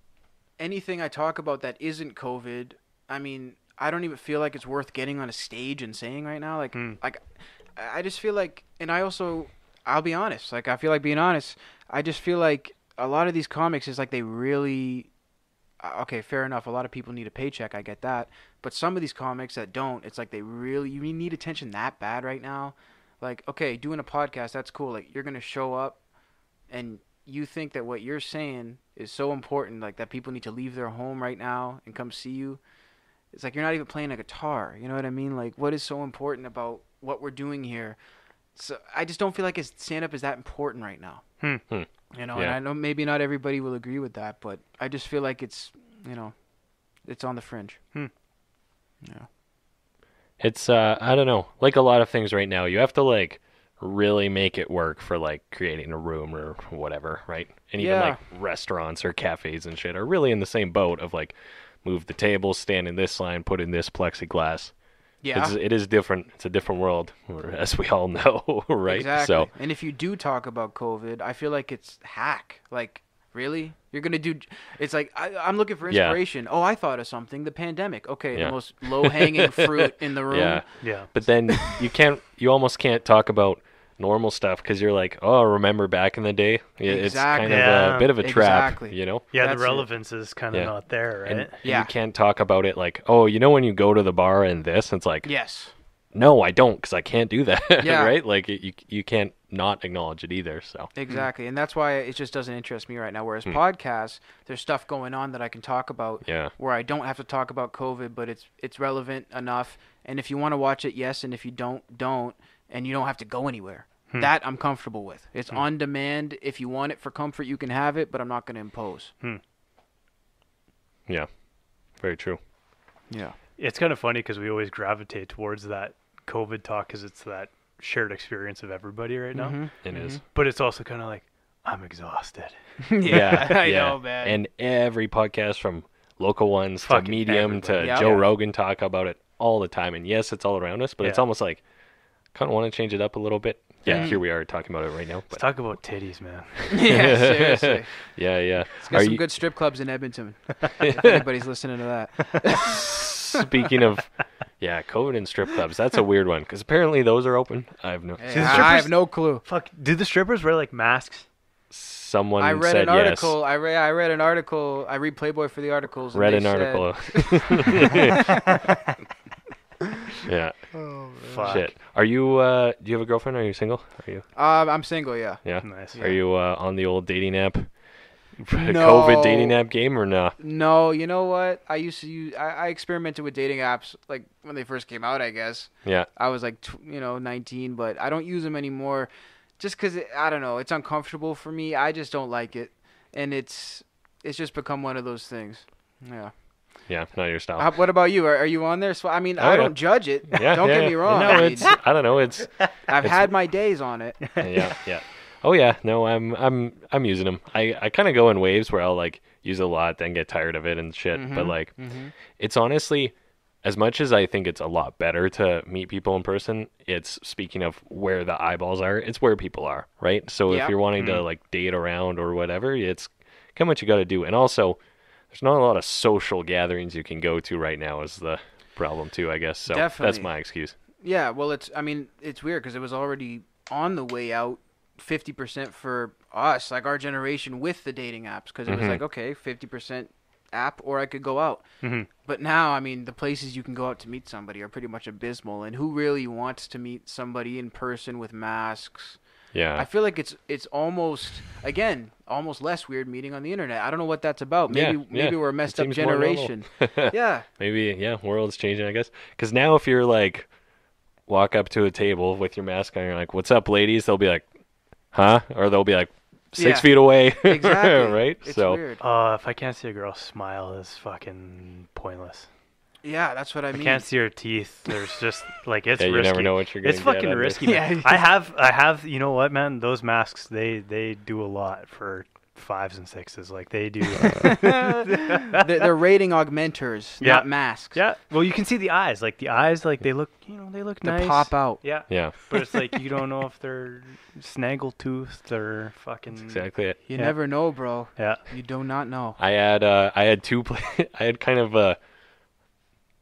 anything I talk about that isn't COVID. I mean, I don't even feel like it's worth getting on a stage and saying right now. Like I just feel like, and I'll be honest. Like I feel like being honest. I just feel like a lot of these comics is like they really. Okay, fair enough. A lot of people need a paycheck. I get that. But some of these comics that don't, it's like you need attention that bad right now. Like, okay, doing a podcast, that's cool. Like, you're going to show up and you think that what you're saying is so important, like that people need to leave their home right now and come see you. It's like you're not even playing a guitar. You know what I mean? Like, what is so important about what we're doing here? So I just don't feel like stand-up is that important right now. You know, and I know maybe not everybody will agree with that, but I just feel like it's, you know, it's on the fringe. Yeah. it's I don't know, like a lot of things right now, you have to like really make it work for like creating a room or whatever, right? And even like restaurants or cafes and shit are really in the same boat of like move the table, stand in this line, put in this plexiglass. Yeah. It is different. It's a different world, as we all know, right? Exactly. So, and if you do talk about COVID, I feel like it's hack. Like, really? You're going to do... It's like, I'm looking for inspiration. Oh, I thought of something. The pandemic. Okay, the most low-hanging fruit in the room. Yeah. But then you almost can't talk about normal stuff because you're like, oh, remember back in the day? It's kind of a bit of a trap, you know? Yeah, That's the relevance is kind of not there, right? And you can't talk about it like, oh, you know when you go to the bar and this? It's like, Yes. no, I don't, because I can't do that, Yeah. right? Like, you can't not acknowledge it either, so. Exactly, and that's why it just doesn't interest me right now. Whereas podcasts, there's stuff going on that I can talk about where I don't have to talk about COVID, but it's relevant enough. And if you want to watch it, yes, and if you don't, and you don't have to go anywhere. That I'm comfortable with. It's on demand. If you want it for comfort, you can have it, but I'm not going to impose. Yeah, very true. Yeah. It's kind of funny because we always gravitate towards that COVID talk because it's that shared experience of everybody right now. It is. But it's also kind of like, I'm exhausted. Yeah, I know, man. And every podcast from local ones to Medium to Joe Rogan talk about it all the time. And yes, it's all around us, but it's almost like, kind of want to change it up a little bit. Yeah, here we are talking about it right now. But. Let's talk about titties, man. Yeah, seriously. Yeah. There's some good strip clubs in Edmonton. If anybody's listening to that. Speaking of, COVID and strip clubs, that's a weird one because apparently those are open. I have no. I have no clue. Fuck, do the strippers wear like masks? Someone I read said an article. yes. I read an article. I read Playboy for the articles. Read an article. Yeah. Oh, fuck. Shit. Are you? Do you have a girlfriend? Are you single? Are you? I'm single. Yeah. Yeah. Nice. Are you on the old dating app? No. COVID dating app game or no? No. You know what? I used to use. I experimented with dating apps like when they first came out. I guess. Yeah. I was like 19, but I don't use them anymore, just because I don't know. It's uncomfortable for me. I just don't like it, and it's just become one of those things. Yeah. Yeah, not your style. What about you? Are you on there? So I mean, I don't judge it. Yeah, don't get me wrong. No, I don't know. I've had my days on it. Yeah. Oh yeah, no, I'm using them. I kind of go in waves where I'll like use a lot, then get tired of it and shit. But like, it's honestly, as much as I think it's a lot better to meet people in person, it's speaking of where the eyeballs are. It's where people are, right? So if you're wanting to like date around or whatever, it's kind of what you got to do. And also, there's not a lot of social gatherings you can go to right now is the problem too, I guess. So Definitely. That's my excuse. Yeah, well, it's weird because it was already on the way out 50% for us, like our generation with the dating apps, because it was like, okay, 50% app or I could go out. But now, I mean, the places you can go out to meet somebody are pretty much abysmal. And who really wants to meet somebody in person with masks? Yeah. I feel like it's almost less weird meeting on the internet. I don't know what that's about. Maybe we're a messed up generation. Yeah. Maybe, world's changing, I guess. Because now if you're like walk up to a table with your mask on, you're like, "What's up, ladies?" They'll be like, "Huh?" Or they'll be like, 6 Yeah. feet away. Exactly. Right? It's So weird. If I can't see a girl smile, is fucking pointless. Yeah, that's what I I mean. can't see her teeth. There's just like it's yeah, you risky. never know what you're gonna It's get fucking out of it. risky. Man. Yeah. I have. You know what, man? Those masks, they do a lot for 5s and 6s. Like they do. They're rating augmenters, Yeah. not masks. Yeah. Well, you can see the eyes. Like the eyes, like they look. They look They nice. pop out. Yeah. Yeah, But it's like you don't know if they're snaggle-toothed or fucking. exactly it. You Yeah. never know, bro. Yeah. You do not know. I had I had kind of a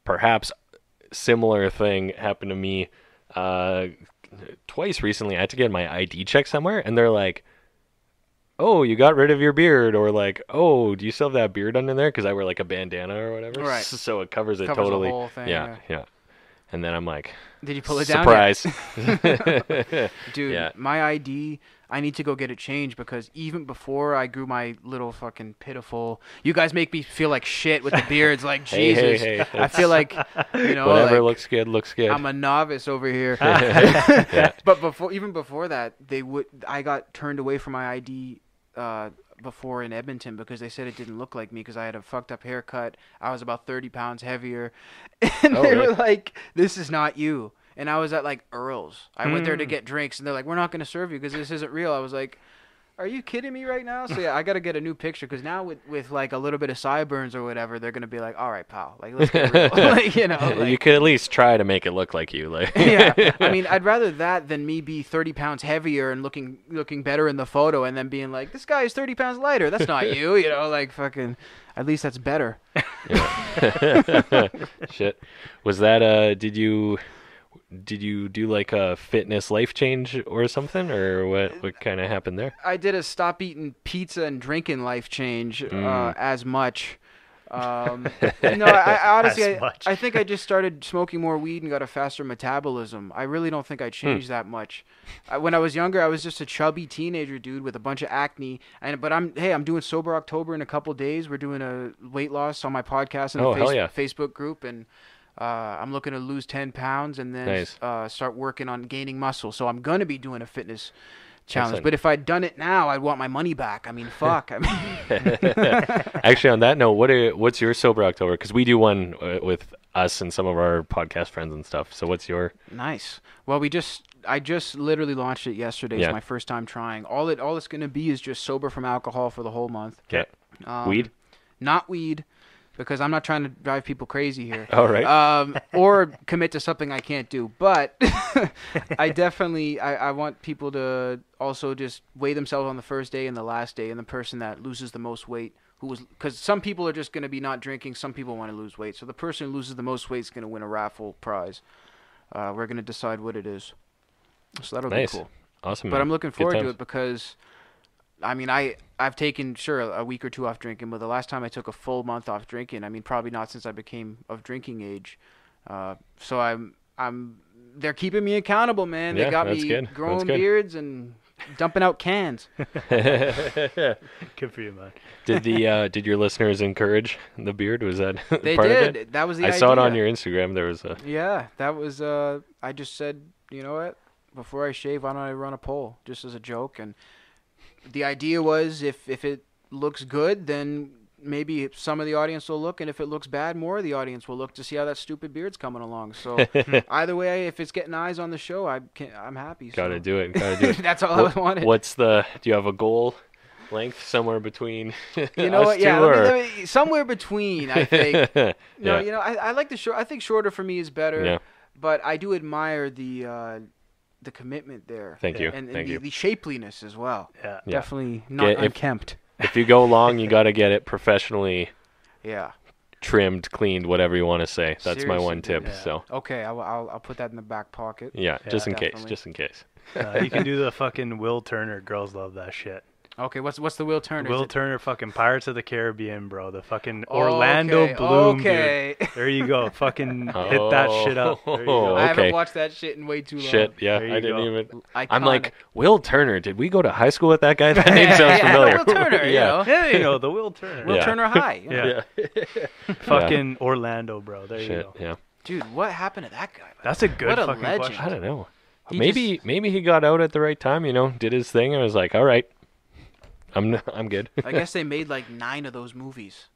perhaps similar thing happen to me twice recently. I had to get my ID checked somewhere, and they're like, "Oh, you got rid of your beard," or like, "Oh, do you still have that beard under there?" Because I wear like a bandana or whatever, Right. so it covers it Covers the totally. whole thing, yeah, yeah. And then I'm like, Did you pull it down? yet? surprise. Dude, Yeah. my ID, I need to go get it changed because even before I grew my little fucking pitiful, you guys make me feel like shit with the beards. Like Hey, Jesus, hey, I feel like Whatever like, looks good, looks good. I'm a novice over here. Yeah. But even before that, I got turned away from my ID before in Edmonton because they said it didn't look like me because I had a fucked up haircut. I was about 30 pounds heavier, and Oh, they really? were like, "This is not you." And I was at like Earl's. I went there to get drinks, and they're like, "We're not going to serve you because this isn't real." I was like, "Are you kidding me right now?" So yeah, I got to get a new picture because now with like a little bit of sideburns or whatever, they're going to be like, "All right, pal, like let's get real." Like, you like, could at least try to make it look like you. Like, yeah, I mean, I'd rather that than me be 30 pounds heavier and looking better in the photo, and then being like, "This guy is 30 pounds lighter. That's not you," like fucking. At least that's better. shit. Was that did you do like a fitness life change or something, or what kind of happened there? I did a stop eating pizza and drinking life change as much. No, I honestly, As much. I think I just started smoking more weed and got a faster metabolism. I really don't think I changed that much. When I was younger, I was just a chubby teenager dude with a bunch of acne. But I'm doing Sober October in a couple days. We're doing a weight loss on my podcast and Oh, the hell yeah. Facebook group, and I'm looking to lose 10 pounds and then Nice. start working on gaining muscle. So I'm gonna be doing a fitness challenge. Excellent. But if I'd done it now, I'd want my money back. I mean, fuck. I mean, Actually, on that note, what's your Sober October? Because we do one with us and some of our podcast friends and stuff. So what's your? nice. Well, I just literally launched it yesterday. Yeah. It's my first time trying. All it's gonna be is just sober from alcohol for the whole month. Yeah. Weed? Not weed, because I'm not trying to drive people crazy here. All right. Or commit to something I can't do. But I definitely I want people to also just weigh themselves on the first day and the last day, and the person that loses the most weight, because some people are just going to be not drinking, some people want to lose weight. So the person who loses the most weight is going to win a raffle prize. We're going to decide what it is. So that'll Nice. be cool. Awesome. But man. I'm looking Good forward to times. it because, I mean, I've taken, sure, a week or two off drinking, but the last time I took a full month off drinking, I mean, probably not since I became of drinking age. So they're keeping me accountable, man. Yeah, They got that's me good. That's growing good. beards and dumping out cans. Good for you, man. Did your listeners encourage the beard? Was that They part did. of it? That was the I idea. saw it on your Instagram. There was a Yeah, that was, I just said, you know what? Before I shave, why don't I run a poll? Just as a joke. And the idea was if it looks good, then maybe some of the audience will look, and if it looks bad, more of the audience will look to see how that stupid beard's coming along. So either way, if it's getting eyes on the show, I'm happy. gotta so. do it. Gotta do it. That's all I wanted. What's do you have a goal length somewhere between You know us what? Yeah, two, or? let me, somewhere between, I think. No, Yeah. you know, I like the short. I think shorter for me is better. Yeah. But I do admire the commitment there. Thank you. And Thank you. the shapeliness as well. Yeah. Yeah. Definitely not If- unkempt. If you go long, you got to get it professionally Yeah. trimmed, cleaned, whatever you want to say. That's my one Seriously, tip. dude. So Okay, I'll put that in the back pocket. yeah, just in case, definitely. just in case. You can do the fucking Will Turner. Girls love that shit. Okay, what's the Will Turner? Will Is it- Turner, fucking Pirates of the Caribbean, bro. The fucking Orlando Okay, Bloom, okay. dude. There you go. Fucking hit that shit up. There you go. I haven't okay. watched that shit in way too long. Shit, yeah, There you I didn't go. even. I'm Iconic. like, Will Turner. Did we go to high school with that guy? That name sounds Yeah, familiar. Will Turner, you know. Yeah, you know, the Will Turner. Will Yeah. Turner High. you know. Yeah. Fucking Orlando, bro. There you Shit, go. yeah. Dude, what happened to that guy? That's a good What a fucking legend. question. I don't know. He Maybe he got out at the right time. Did his thing and was like, all right, I'm good. I guess they made like 9 of those movies.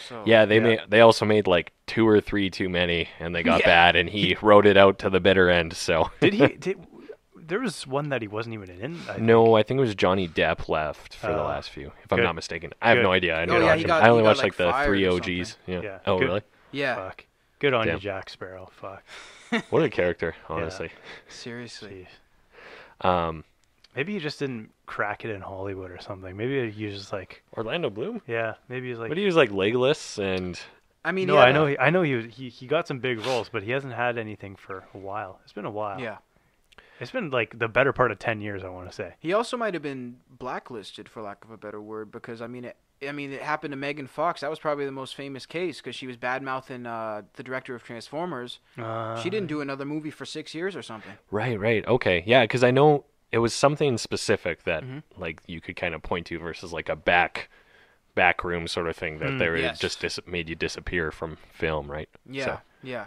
So Yeah, Yeah. they also made like 2 or 3 too many, and they got Yeah. bad, and he wrote it out to the bitter end. So There was one that he wasn't even in. I think. no, I think it was Johnny Depp left for the last few, if I'm good. not mistaken. I have Good. no idea. I Oh, didn't yeah, watch he them. got- I only he got, watched like, like the fired 3 or OGs. something. Yeah. Yeah, Oh, good. really? Yeah, Fuck. Good on Damn. you, Jack Sparrow. Fuck. What a character, honestly. seriously. Um, Maybe he just didn't crack it in Hollywood or something. Maybe he was just like, Orlando Bloom. yeah. Maybe he's like. But he was like Legolas, and I mean, No, he had I know he got some big roles, but he hasn't had anything for a while. It's been a while. Yeah. It's been like the better part of 10 years, I want to say. He also might have been blacklisted, for lack of a better word, because it happened to Megan Fox. That was probably the most famous case because she was bad mouthing the director of Transformers. She didn't do another movie for 6 years or something. right. Okay. Yeah, because I know it was something specific that Mm-hmm. like you could kind of point to versus like a back room sort of thing that they were Yes. just made you disappear from film, right? Yeah, So, yeah,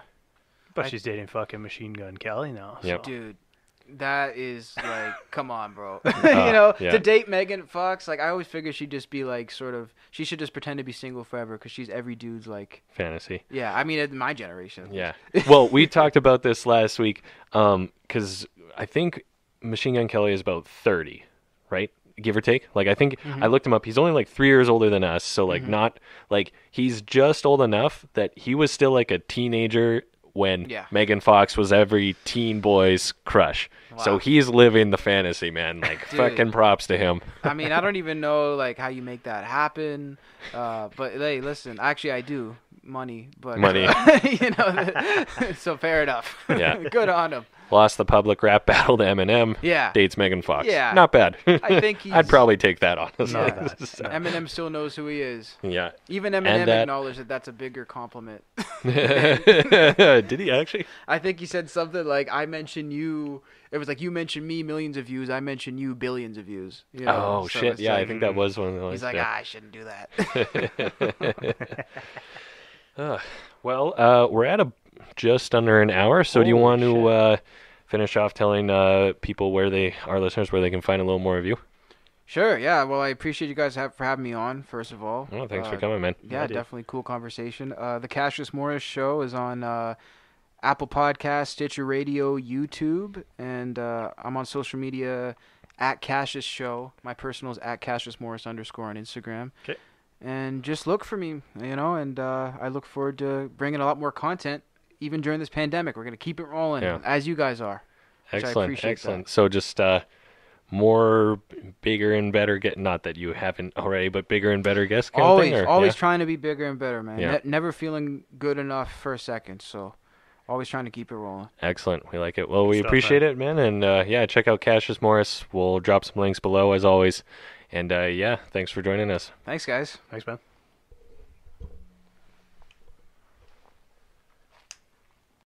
But she's dating fucking Machine Gun Kelly now. Yep. So. dude. That is like, come on, bro. yeah. To date Megan Fox, like I always figure she'd just be like, she should just pretend to be single forever because she's every dude's like, fantasy. yeah. I mean, in my generation. Yeah. Well, we talked about this last week because I think Machine Gun Kelly is about 30, right? Give or take. Like, I think I looked him up. He's only like 3 years older than us. So, like, not like he's just old enough that he was still like a teenager when Yeah. Megan Fox was every teen boy's crush. So Wow. he's living the fantasy, man. Like, Dude. fucking props to him. I mean, I don't even know like how you make that happen. But hey, listen, actually, I do money, but Money. so fair enough. Yeah. Good on him. Lost the public rap battle to Eminem. Yeah. Dates Megan Fox. Yeah. Not bad. I think I'd he's- probably take that, honestly. Not bad. So, Eminem still knows who he is. yeah. Even Eminem that- acknowledged that that's a bigger compliment. Did he actually? I think he said something like, "I mention you." It was like you mentioned me millions of views. I mention you billions of views. You know? Oh So shit! it's Yeah, I like- think that was one of the He's ones. like, yeah. I shouldn't do that. Well, we're at just under an hour. So do you Holy want to finish off telling people our listeners where they can find a little more of you? Sure. Yeah. Well, I appreciate you guys for having me on. First of all. Oh, thanks for coming, man. Yeah, dude. definitely cool conversation. The Cassius Morris Show is on Apple Podcasts, Stitcher Radio, YouTube, and I'm on social media at Cassius Show. My personal is at Cassius Morris _ on Instagram. Okay. And just look for me, and I look forward to bringing a lot more content, even during this pandemic. We're gonna keep it rolling, Yeah. as you guys are. Which I Excellent, appreciate excellent. So just more bigger and better. Not that you haven't already, but bigger and better guests. Kind Always, of thing, or? always Yeah? trying to be bigger and better, man. Yeah. Never feeling good enough for a second. So, always trying to keep it rolling. Excellent. We like it. Well, we Stuff, appreciate it, man. And yeah, check out Cassius Morris. We'll drop some links below as always. And yeah, thanks for joining us. Thanks, guys. Thanks, man.